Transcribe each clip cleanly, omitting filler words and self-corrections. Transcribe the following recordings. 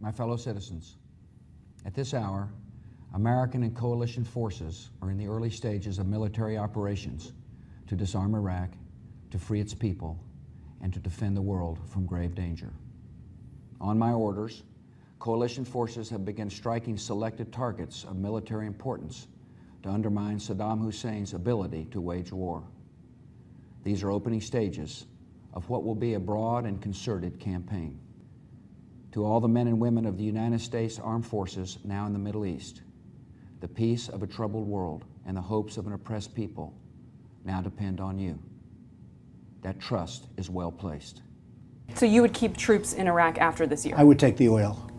My fellow citizens, at this hour, American and coalition forces are in the early stages of military operations to disarm Iraq, to free its people, and to defend the world from grave danger. On my orders, coalition forces have begun striking selected targets of military importance to undermine Saddam Hussein's ability to wage war. These are opening stages of what will be a broad and concerted campaign. To all the men and women of the United States Armed Forces now in the Middle East, the peace of a troubled world and the hopes of an oppressed people now depend on you. That trust is well placed. So you would keep troops in Iraq after this year? I would take the oil.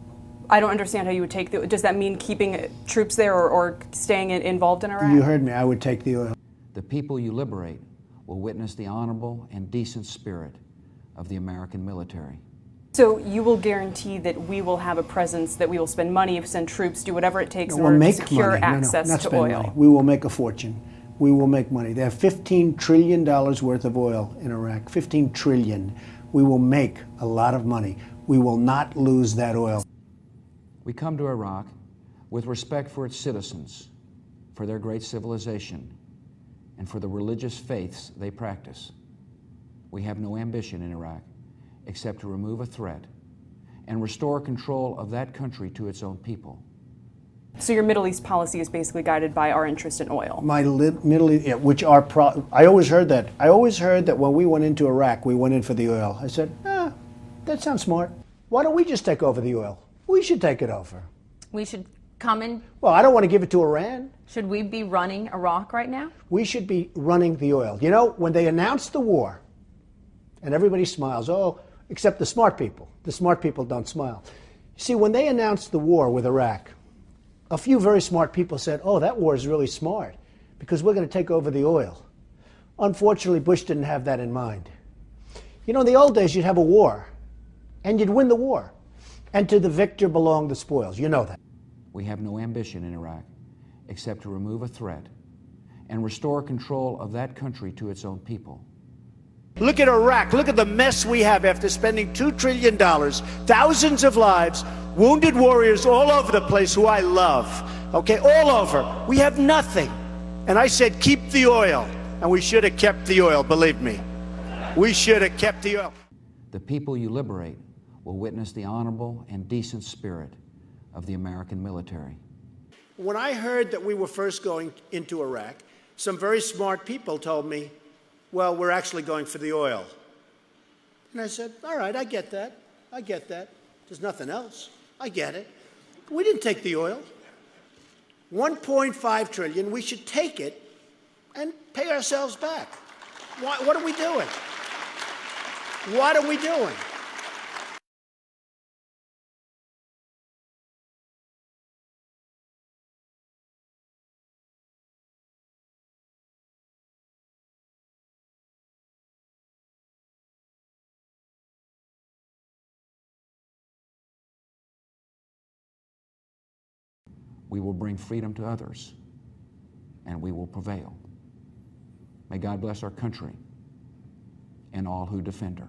I don't understand how you would take the, does that mean keeping troops there or staying involved in Iraq? You heard me, I would take the oil. The people you liberate will witness the honorable and decent spirit of the American military. So you will guarantee that we will have a presence, that we will spend money, send troops, do whatever it takes in order to secure access to oil? Money. We will make a fortune. We will make money. They have $15 trillion worth of oil in Iraq. 15 trillion. We will make a lot of money. We will not lose that oil. We come to Iraq with respect for its citizens, for their great civilization, and for the religious faiths they practice. We have no ambition in Iraq except to remove a threat and restore control of that country to its own people. So your Middle East policy is basically guided by our interest in oil? My Middle East, yeah, which are I always heard that. I always heard that when we went into Iraq, we went in for the oil. I said, that sounds smart. Why don't we just take over the oil? We should take it over. We should come in. Well, I don't want to give it to Iran. Should we be running Iraq right now? We should be running the oil. You know, when they announced the war, and everybody smiles, oh, except the smart people. The smart people don't smile. See, when they announced the war with Iraq, a few very smart people said, oh, that war is really smart because we're going to take over the oil. Unfortunately, Bush didn't have that in mind. You know, in the old days, you'd have a war, and you'd win the war. And to the victor belong the spoils. You know that. We have no ambition in Iraq except to remove a threat and restore control of that country to its own people. Look at Iraq. Look at the mess we have after spending $2 trillion, thousands of lives, wounded warriors all over the place who I love, okay, all over. We have nothing. And I said, keep the oil. And we should have kept the oil, believe me. We should have kept the oil. The people you liberate will witness the honorable and decent spirit of the American military. When I heard that we were first going into Iraq, some very smart people told me, well, we're actually going for the oil. And I said, all right, I get that. I get that. There's nothing else. I get it. We didn't take the oil. 1.5 trillion, we should take it and pay ourselves back. What are we doing? What are we doing? We will bring freedom to others, and we will prevail. May God bless our country and all who defend her.